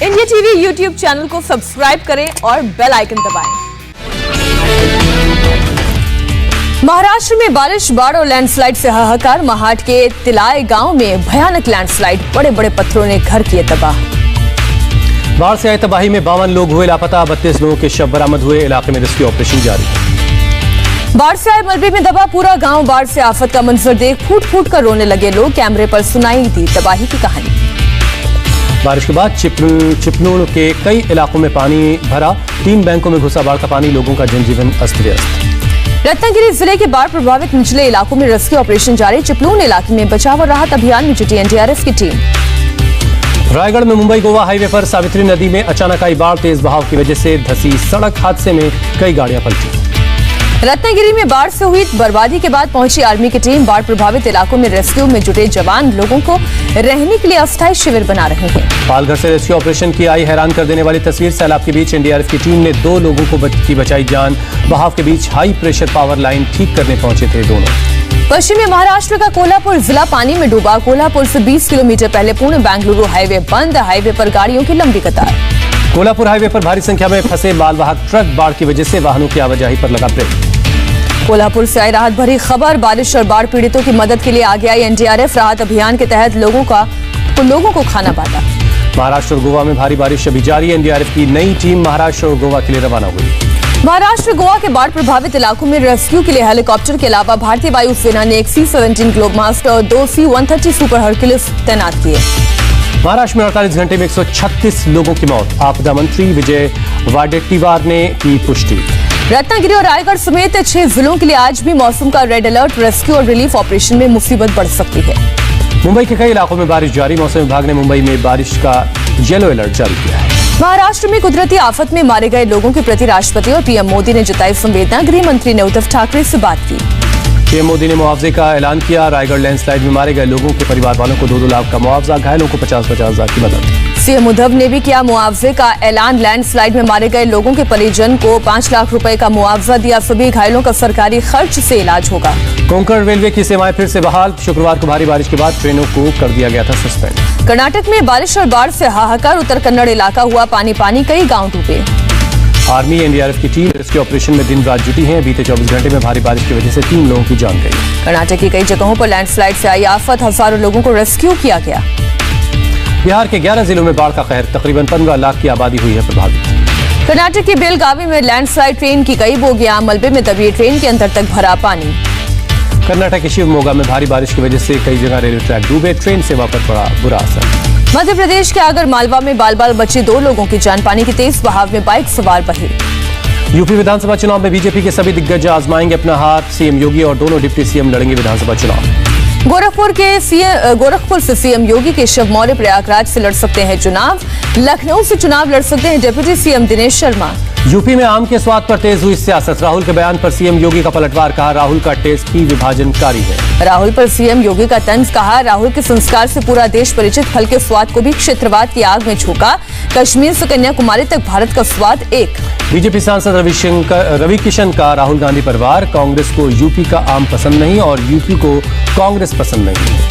India TV YouTube channel को subscribe करें और बेल आइकन दबाएं। महाराष्ट्र में बारिश, बाढ़ और लैंडस्लाइड से हाहाकार। महाट के तिलाय गांव में भयानक लैंडस्लाइड, बड़े बड़े पत्थरों ने घर किए तबाह। बाढ़ से आई तबाही में 52 लोग हुए लापता, 32 लोगों के शव बरामद हुए। इलाके में रेस्क्यू ऑपरेशन जारी। बाढ़ से आए मलबे में दबा पूरा गांव। बाढ़ से आफत का मंजर देख फूट फूट कर रोने लगे लोग। कैमरे पर सुनाई दी तबाही की कहानी। बारिश के बाद चिपलूण के कई इलाकों में पानी भरा। 3 बैंकों में घुसा बाढ़ का पानी, लोगों का जनजीवन अस्त व्यस्त। रत्नागिरी जिले के बाढ़ प्रभावित निचले इलाकों में रेस्क्यू ऑपरेशन जारी। चिपलूण इलाके में बचाव और राहत अभियान में जुटी एनडीआरएफ की टीम। रायगढ़ में मुंबई गोवा हाईवे पर सावित्री नदी में अचानक आई बाढ़, तेज बहाव की वजह से धसी सड़क हादसे में कई गाड़ियां पलटी। रत्नागिरी में बाढ़ से हुई बर्बादी के बाद पहुंची आर्मी की टीम। बाढ़ प्रभावित इलाकों में रेस्क्यू में जुटे जवान लोगों को रहने के लिए अस्थायी शिविर बना रहे हैं। पालघर से रेस्क्यू ऑपरेशन की आई हैरान कर देने वाली तस्वीर। सैलाब के बीच एनडीआरएफ की टीम ने 2 लोगों को बचाई जान। बहाव के बीच हाई प्रेशर पावर लाइन ठीक करने पहुंचे थे दोनों। पश्चिमी महाराष्ट्र का कोल्हापुर जिला पानी में डूबा। कोल्हापुर से 20 किलोमीटर पहले पुणे बेंगलुरु हाईवे बंद। हाईवे पर गाड़ियों की लंबी कतार। कोल्हापुर हाईवे पर भारी संख्या में फंसे मालवाहक ट्रक, बाढ़ की वजह से वाहनों की आवाजाही पर लगा ब्रेक। कोल्हापुर से आई राहत भरी खबर। बारिश और बाढ़ पीड़ितों की मदद के लिए आगे आई एनडीआरएफ। राहत अभियान के तहत लोगों को खाना बांटा। महाराष्ट्र और गोवा में भारी बारिश अभी जारी। एनडीआरएफ की नई टीम महाराष्ट्र और गोवा के लिए रवाना हुई। महाराष्ट्र गोवा के बाढ़ प्रभावित इलाकों में रेस्क्यू के लिए हेलीकॉप्टर के अलावा भारतीय वायुसेना ने एक C-17 ग्लोबमास्टर और 2 C-130 सुपर हरक्यूलिस तैनात किए। महाराष्ट्र में 48 घंटे में 136 लोगों की मौत। आपदा मंत्री विजय वाडेट्टीवार ने की पुष्टि। रत्नागिरी और रायगढ़ समेत 6 जिलों के लिए आज भी मौसम का रेड अलर्ट। रेस्क्यू और रिलीफ ऑपरेशन में मुसीबत बढ़ सकती है। मुंबई के कई इलाकों में बारिश जारी। मौसम विभाग ने मुंबई में बारिश का येलो अलर्ट जारी किया है। महाराष्ट्र में कुदरती आफत में मारे गए लोगों के प्रति राष्ट्रपति और पीएम मोदी ने जताई संवेदना। गृह मंत्री ने उद्धव ठाकरे से बात की। पीएम मोदी ने मुआवजे का ऐलान किया। रायगढ़ लैंडस्लाइड में मारे गए लोगों के परिवार वालों को 2-2 लाख का मुआवजा, घायलों को 50-50 हजार की मदद। सीएम उद्धव ने भी किया मुआवजे का ऐलान। लैंडस्लाइड में मारे गए लोगों के परिजन को 5 लाख रुपए का मुआवजा दिया। सभी घायलों का सरकारी खर्च से इलाज होगा। कोंकण रेलवे की सेवाएं फिर से बहाल। शुक्रवार को भारी बारिश के बाद ट्रेनों को कर दिया गया था सस्पेंड। कर्नाटक में बारिश और बाढ़ से हाहाकार। उत्तर कन्नड़ इलाका हुआ पानी, कई गांव डूबे। आर्मी एनडीआरएफ की टीम रेस्क्यू ऑपरेशन में दिन रात जुटी है। बीते 24 घंटे में भारी बारिश की वजह से 3 लोगों की जान गई। कर्नाटक की कई जगहों पर लैंडस्लाइड से आई आफत, हजारों लोगों को रेस्क्यू किया गया। बिहार के 11 जिलों में बाढ़ का कहर, तकरीबन 15 लाख की आबादी हुई है प्रभावित। कर्नाटक के बेलगावी में लैंडस्लाइड, ट्रेन की कई बोगियां मलबे में दबी। ट्रेन के अंदर तक भरा पानी। कर्नाटक के शिवमोगा में भारी बारिश की वजह से कई जगह रेलवे ट्रैक डूबे। ट्रेन सेवा पर पड़ा बुरा असर। मध्य प्रदेश के आगर मालवा में बाल बचे 2 लोगों की जान। पानी के तेज बहाव में बाइक सवार बहे। यूपी विधानसभा चुनाव में बीजेपी के सभी दिग्गज आजमाएंगे अपना हाथ। सीएम योगी और दोनों डिप्टी सीएम लड़ेंगे विधानसभा चुनाव। गोरखपुर से सीएम योगी के शव मौर्य प्रयागराज से लड़ सकते हैं चुनाव। लखनऊ से चुनाव लड़ सकते हैं deputy CM Dinesh Sharma. UP में आम के स्वाद पर तेज हुई सियासत। राहुल के बयान पर सीएम योगी का पलटवार, कहा राहुल का टेस्ट ही विभाजनकारी है। राहुल पर सीएम योगी का तंज, कहा राहुल के संस्कार से पूरा देश परिचित। फल के स्वाद को भी क्षेत्रवाद की आग में झोंका। कश्मीर से कन्याकुमारी तक भारत का स्वाद एक। बीजेपी सांसद रवि किशन का राहुल गांधी पर वार, कांग्रेस को यूपी का आम पसंद नहीं और यूपी को कांग्रेस पसंद नहीं।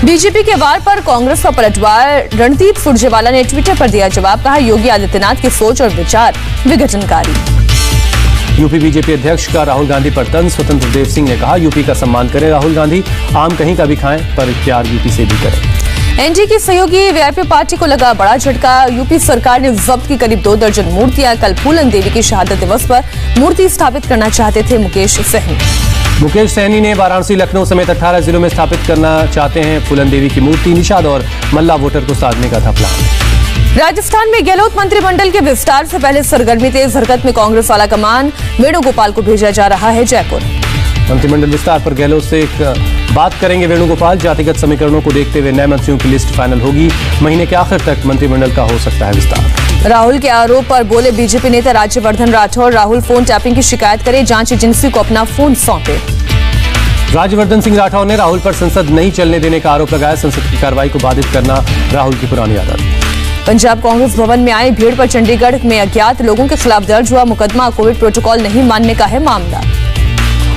बीजेपी के वार पर कांग्रेस का पलटवार, रणदीप सुरजेवाला ने ट्विटर पर दिया जवाब। कहा योगी आदित्यनाथ की सोच और विचार विघटनकारी। यूपी बीजेपी अध्यक्ष का राहुल गांधी पर तंज, स्वतंत्र देव सिंह ने कहा यूपी का सम्मान करें राहुल गांधी, आम कहीं का भी खाएं पर प्यार यूपी से भी करें। एनडीए की सहयोगी वीआईपी पार्टी को लगा बड़ा झटका। यूपी सरकार ने जब्त की करीब 2 दर्जन मूर्तियां। कल फूलन देवी की शहादत दिवस पर मूर्ति स्थापित करना चाहते थे मुकेश सहनी। मुकेश सहनी ने वाराणसी, लखनऊ समेत 18 जिलों में स्थापित करना चाहते हैं फूलन देवी की मूर्ति। निषाद और मल्ला वोटर को साधने का था प्लान। राजस्थान में गहलोत मंत्रिमंडल के विस्तार से पहले सरगर्मी तेज। हरकत में कांग्रेस वाला कमान। वेणुगोपाल को भेजा जा रहा है जयपुर। मंत्रिमंडल विस्तार पर गहलोत से एक बात करेंगे वेणुगोपाल। जातिगत समीकरणों को देखते हुए नए मंत्रियों की लिस्ट फाइनल होगी। महीने के आखिर तक मंत्रिमंडल का हो सकता है विस्तार। राहुल के आरोप पर बोले बीजेपी नेता राज्यवर्धन राठौर। राहुल फोन टैपिंग की शिकायत करे, जांच एजेंसी को अपना फोन सौंपे। राज्यवर्धन सिंह राठौर ने राहुल पर संसद नहीं चलने देने का आरोप लगाया। संसद की कार्रवाई को बाधित करना राहुल की पुरानी आदत। पंजाब कांग्रेस भवन में आई भीड़ पर चंडीगढ़ में अज्ञात लोगों के खिलाफ दर्ज हुआ मुकदमा। कोविड प्रोटोकॉल नहीं मानने का है मामला।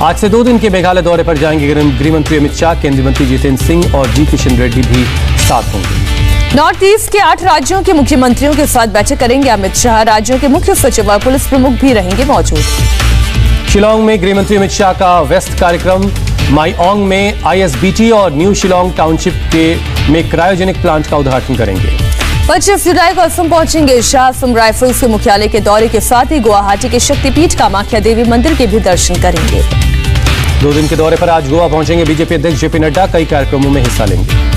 आज से 2 दिन के मेघालय दौरे पर जाएंगे गृह मंत्री अमित शाह। केंद्रीय मंत्री जितेंद्र सिंह और जी किशन रेड्डी भी साथ होंगे। नॉर्थ ईस्ट के 8 राज्यों के मुख्यमंत्रियों के साथ बैठक करेंगे अमित शाह। राज्यों के मुख्य सचिव और पुलिस प्रमुख भी रहेंगे मौजूद। शिलांग में गृह मंत्री अमित शाह का वेस्ट कार्यक्रम। माईओंग में आईएसबीटी और न्यू शिलांग टाउनशिप में क्रायोजेनिक प्लांट का उद्घाटन करेंगे। 25 जुलाई को असम पहुंचेंगे शाह। असम राइफल्स के मुख्यालय के दौरे के साथ ही गुवाहाटी के शक्तिपीठ कामाख्या देवी मंदिर के भी दर्शन करेंगे। 2 दिन के दौरे पर आज गोवा पहुंचेंगे बीजेपी अध्यक्ष जेपी नड्डा। कई कार्यक्रमों में हिस्सा लेंगे।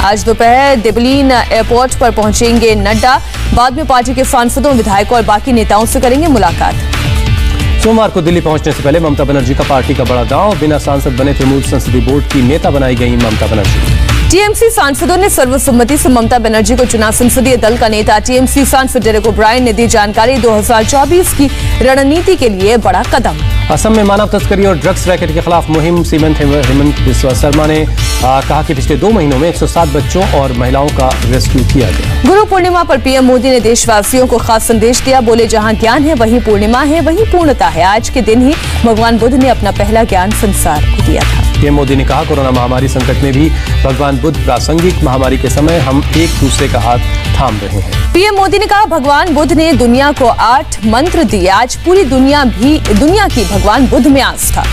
आज दोपहर देवलीन एयरपोर्ट पर पहुंचेंगे नड्डा। बाद में पार्टी के सांसदों, विधायकों और बाकी नेताओं से करेंगे मुलाकात। सोमवार को दिल्ली पहुंचने से पहले ममता बनर्जी का पार्टी का बड़ा दांव। बिना सांसद बने तृणमूल संसदीय बोर्ड की नेता बनाई गई ममता बनर्जी। टीएमसी सांसदों ने सर्वसम्मति से ममता बनर्जी को चुना संसदीय दल का नेता। टीएमसी सांसद डेरेक ओब्रायन ने दी जानकारी। 2024 की रणनीति के लिए बड़ा कदम। असम में मानव तस्करी और ड्रग्स रैकेट के खिलाफ मुहिम। सीएम हेमंत बिस्वा शर्मा ने कहा कि पिछले 2 महीनों में 107 बच्चों और महिलाओं का रेस्क्यू किया गया। गुरु पूर्णिमा पर पीएम मोदी ने देशवासियों को खास संदेश दिया। बोले, जहां ज्ञान है वही पूर्णिमा है, वही पूर्णता है। आज के दिन ही भगवान बुद्ध ने अपना पहला ज्ञान संसार को दिया था। पीएम मोदी ने कहा, कोरोना महामारी संकट में भी भगवान बुद्ध प्रासंगिक। महामारी के समय हम एक दूसरे का हाथ थाम रहे हैं। पीएम मोदी ने कहा, भगवान बुद्ध ने दुनिया को 8 मंत्र दिए। आज पूरी दुनिया की भगवान बुद्ध में आस्था।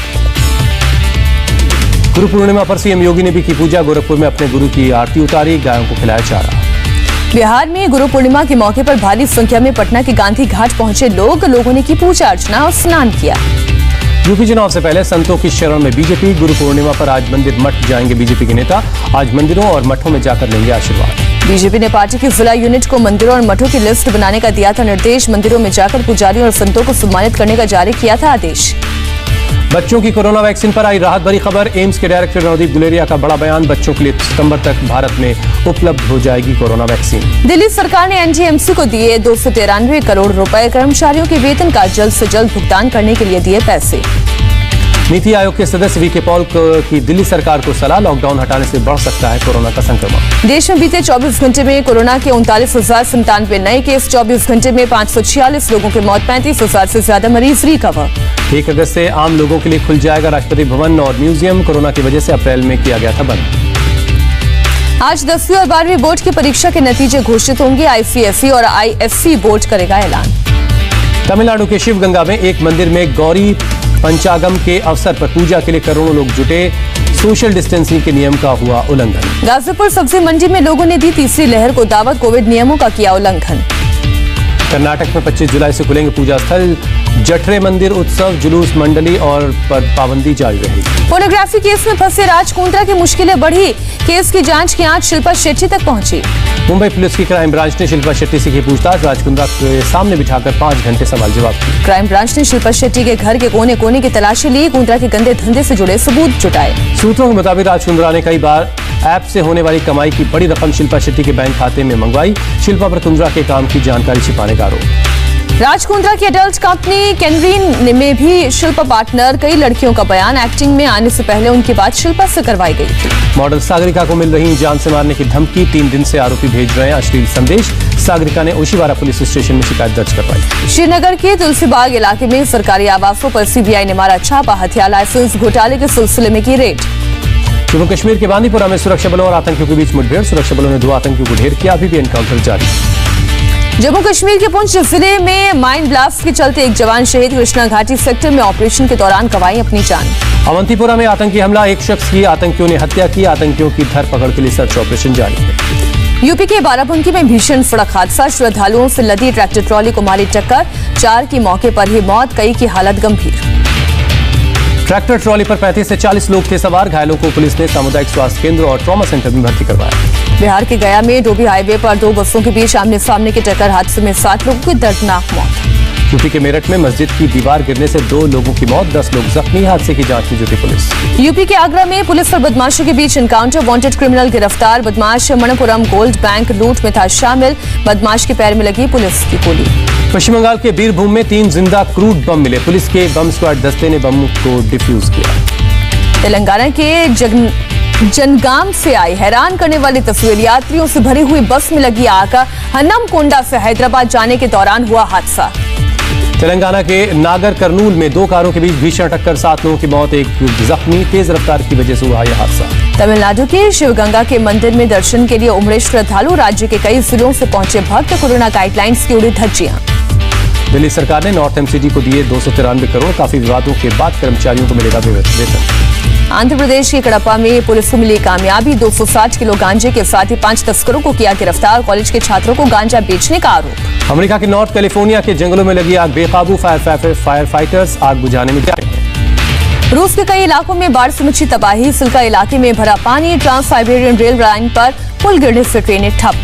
गुरु पूर्णिमा पर सीएम योगी ने भी की पूजा। गोरखपुर में अपने गुरु की आरती उतारी। गायों को खिलाया चारा। बिहार में गुरु पूर्णिमा के मौके पर भारी संख्या में पटना के गांधी घाट पहुंचे लोगों ने की पूजा अर्चना और स्नान किया। यूपी चुनाव से पहले संतों की शरण में बीजेपी। गुरु पूर्णिमा पर आज मंदिर मठ जाएंगे बीजेपी के नेता। आज मंदिरों और मठों में जाकर लेंगे आशीर्वाद। बीजेपी ने पार्टी की जिला यूनिट को मंदिरों और मठों की लिस्ट बनाने का दिया था निर्देश। मंदिरों में जाकर पुजारियों और संतों को सम्मानित करने का जारी किया था आदेश। बच्चों की कोरोना वैक्सीन पर आई राहत भरी खबर। एम्स के डायरेक्टर रणदीप गुलेरिया का बड़ा बयान। बच्चों के लिए सितंबर तक भारत में उपलब्ध हो जाएगी कोरोना वैक्सीन। दिल्ली सरकार ने एनडीएमसी को दिए 293 करोड़ रुपए। कर्मचारियों के वेतन का जल्द से जल्द भुगतान करने के लिए दिए पैसे। नीति आयोग के सदस्य वीके पॉल की दिल्ली सरकार को सलाह। लॉकडाउन हटाने से बढ़ सकता है कोरोना का संक्रमण। देश में बीते 24 घंटे में कोरोना के 39,097 नए केस। 24 घंटे में 546 लोगों की मौत। 35,000 से ज्यादा मरीज रिकवर। 1 अगस्त से आम लोगों के लिए खुल जाएगा राष्ट्रपति भवन और म्यूजियम। कोरोना की वजह से अप्रैल में किया गया था बंद। आज 10वीं और 12वीं बोर्ड की परीक्षा के नतीजे घोषित होंगे। आईसीएसई और आईएससी बोर्ड करेगा ऐलान। तमिलनाडु के शिवगंगा में एक मंदिर में गौरी पंचागम के अवसर पर पूजा के लिए करोड़ों लोग जुटे। सोशल डिस्टेंसिंग के नियम का हुआ उल्लंघन। गाजीपुर सब्जी मंडी में लोगों ने दी तीसरी लहर को दावत। कोविड नियमों का किया उल्लंघन। कर्नाटक में 25 जुलाई से खुलेंगे पूजा स्थल। जठरे मंदिर उत्सव, जुलूस, मंडली और पर पाबंदी जारी रहेगी। पोर्नोग्राफी केस में फंसे राज कुंद्रा की मुश्किलें बढ़ी। केस की जांच की आंच शिल्पा शेट्टी तक पहुंची। मुंबई पुलिस की क्राइम ब्रांच ने शिल्पा शेट्टी से की पूछताछ। राज कुंद्रा के सामने बिठाकर 5 घंटे सवाल जवाब किए। क्राइम ब्रांच ने शिल्पा शेट्टी के घर के कोने कोने की तलाशी ली। कुंद्रा के गंदे धंधे से जुड़े सबूत जुटाए। सूत्रों के मुताबिक राज कुंद्रा ने कई बार ऐप से होने वाली कमाई की बड़ी रकम शिल्पा शेट्टी के बैंक खाते में मंगवाई। शिल्पा पर कुंद्रा के काम की जानकारी छिपाने का आरोप। राज कुंद्रा की एडल्ट कंपनी कैनरीन में भी शिल्पा पार्टनर। कई लड़कियों का बयान। एक्टिंग में आने से पहले उनकी बात शिल्पा से करवाई गई थी। मॉडल सागरिका को मिल रही जान से मारने की धमकी। 3 दिन से आरोपी भेज रहे हैं अश्लील संदेश। सागरिका ने ओशिवारा पुलिस स्टेशन में शिकायत दर्ज करवाई। श्रीनगर के तुलसीबाग इलाके में सरकारी आवासों पर सीबीआई ने मारा छापा। हथियार लाइसेंस घोटाले के सिलसिले में की रेड। जम्मू कश्मीर के बांदीपुरा में सुरक्षा बलों और आतंकियों के बीच मुठभेड़। सुरक्षा बलों ने 2 आतंकियों को ढेर किया। अभी भी एनकाउंटर जारी। जम्मू कश्मीर के पुंछ जिले में माइन ब्लास्ट के चलते एक जवान शहीद। कृष्णा घाटी सेक्टर में ऑपरेशन के दौरान गंवाई अपनी जान। अवंतीपुरा में आतंकी हमला। एक शख्स की आतंकियों ने हत्या की। आतंकियों की धरपकड़ के लिए सर्च ऑपरेशन जारी है। यूपी के बाराबंकी में भीषण सड़क हादसा। श्रद्धालुओं से लदी ट्रैक्टर ट्रॉली को मारी टक्कर। 4 की मौके पर ही मौत, कई की हालत गंभीर। ट्रैक्टर ट्रॉली पर 35 से 40 लोग थे सवार। घायलों को पुलिस ने सामुदायिक स्वास्थ्य केंद्र और ट्रॉमा सेंटर में भर्ती करवाया। बिहार के गया में डोभी हाईवे पर 2 बसों के बीच आमने सामने की टक्कर। हादसे में 7 लोगों की दर्दनाक मौत। यूपी के मेरठ में मस्जिद की दीवार गिरने से 2 लोगों की मौत, 10 लोग जख्मी। हादसे की जांच में जुटी पुलिस। यूपी के आगरा में पुलिस और बदमाशों के बीच एनकाउंटर। वांटेड क्रिमिनल गिरफ्तार। बदमाश मणिपुरम गोल्ड बैंक लूट में था शामिल। बदमाश के पैर में लगी पुलिस की गोली। पश्चिम बंगाल के बीरभूम में 3 जिंदा क्रूड बम मिले। पुलिस के बम स्क्वाड दस्ते ने बम को डिफ्यूज किया। तेलंगाना के जनगाम से आई हैरान करने वाली तस्वीर। यात्रियों से भरी हुई बस में लगी आग। हन्नमकोंडा से हैदराबाद जाने के दौरान हुआ हादसा। तेलंगाना के नागर कर्नूल में 2 कारों के बीच भीषण टक्कर। 7 लोगों की मौत, 1 जख्मी। तेज रफ्तार की वजह से हुआ यह हादसा। तमिलनाडु के शिवगंगा के मंदिर में दर्शन के लिए उमड़े श्रद्धालु, राज्य के कई जिलों से पहुंचे भक्त, कोरोना गाइडलाइंस की उड़ी धज्जियां। दिल्ली सरकार ने नॉर्थ एमसीडी को दिए 293 करोड़, काफी विवादों के बाद कर्मचारियों को मिलेगा वेतन। आंध्र प्रदेश के कडपा में पुलिस को मिली कामयाबी, 260 किलो गांजे के साथ ही 5 तस्करों को किया गिरफ्तार, कॉलेज के छात्रों को गांजा बेचने का आरोप। अमेरिका के नॉर्थ कैलिफोर्निया के जंगलों में लगी आग बेकाबू, फायर फाइटर्स आग बुझाने में जुटे हैं। रूस के कई इलाकों में बाढ़ से मची तबाही, सिल्का इलाके में भरा पानी, ट्रांस साइबेरियन रेल लाइन पर पुल गिरने से ट्रेनें ठप।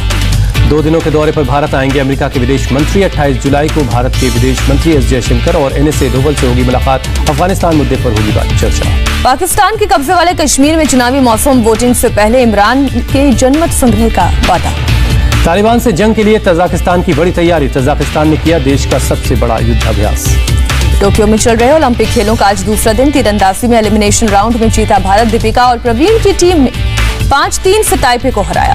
2 दिनों के दौरे पर भारत आएंगे अमेरिका के विदेश मंत्री। 28 जुलाई को भारत के विदेश मंत्री एस जयशंकर और NSA डोवल से होगी मुलाकात, अफगानिस्तान मुद्दे पर होगी बात चर्चा। पाकिस्तान के कब्जे वाले कश्मीर में चुनावी मौसम, वोटिंग से पहले इमरान के जनमत संग्रह का वादा। तालिबान से जंग के लिए तजाकिस्तान की बड़ी तैयारी, तजाकिस्तान ने किया देश का सबसे बड़ा युद्धाभ्यास। टोक्यो में चल रहे ओलंपिक खेलों का आज दूसरा दिन, तीरंदाजी में एलिमिनेशन राउंड में जीता भारत, दीपिका और प्रवीण की टीम ने 5-3 से ताइपे को हराया।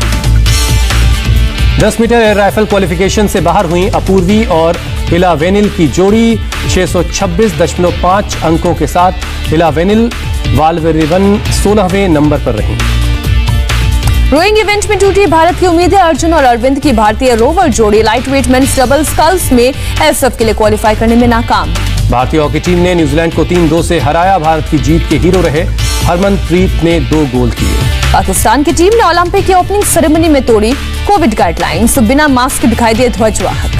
10 मीटर एयर राइफल क्वालिफिकेशन से बाहर हुई अपूर्वी और हिला वेनिल की जोड़ी, 626.5 अंकों के साथ हिला वेनिल वाल्वेरिवन 16वें नंबर पर रही। रोइंग इवेंट में टूटी भारत की उम्मीदें, अर्जुन और अरविंद की भारतीय रोवर जोड़ी लाइटवेट मेंस डबल स्कल्स में SF के लिए क्वालिफाई करने में नाकाम। भारतीय हॉकी टीम ने न्यूजीलैंड को 3-2 से हराया, भारत की जीत के हीरो रहे हरमनप्रीत ने 2 गोल किए। पाकिस्तान की टीम ने ओलंपिक की ओपनिंग सेरेमनी में तोड़ी कोविड गाइडलाइंस, बिना मास्क दिखाई दिए ध्वजवाहक।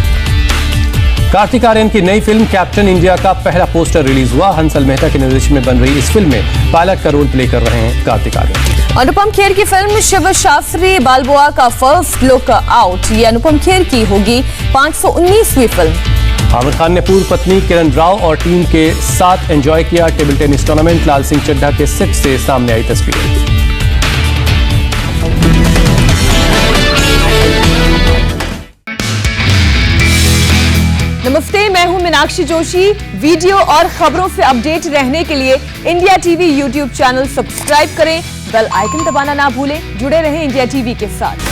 कार्तिक आर्यन की नई फिल्म कैप्टन इंडिया का पहला पोस्टर रिलीज हुआ, हंसल मेहता के निर्देशन में बन रही इस फिल्म में पायलट का रोल प्ले कर रहे हैं कार्तिक आर्यन। अनुपम खेर की फिल्म शिव शास्त्री बालबोआ का फर्स्ट लुक आउट, ये अनुपम खेर की होगी 519वीं फिल्म। आमिर खान ने पूर्व पत्नी किरण राव और टीम के साथ एंजॉय किया टेबल टेनिस टूर्नामेंट, लाल सिंह चड्ढा के सेट से सामने आई तस्वीरें। नमस्ते, मैं हूं मीनाक्षी जोशी। वीडियो और खबरों से अपडेट रहने के लिए India TV YouTube channel subscribe करें, बेल आइकन दबाना ना भूलें। जुड़े रहें इंडिया टीवी के साथ।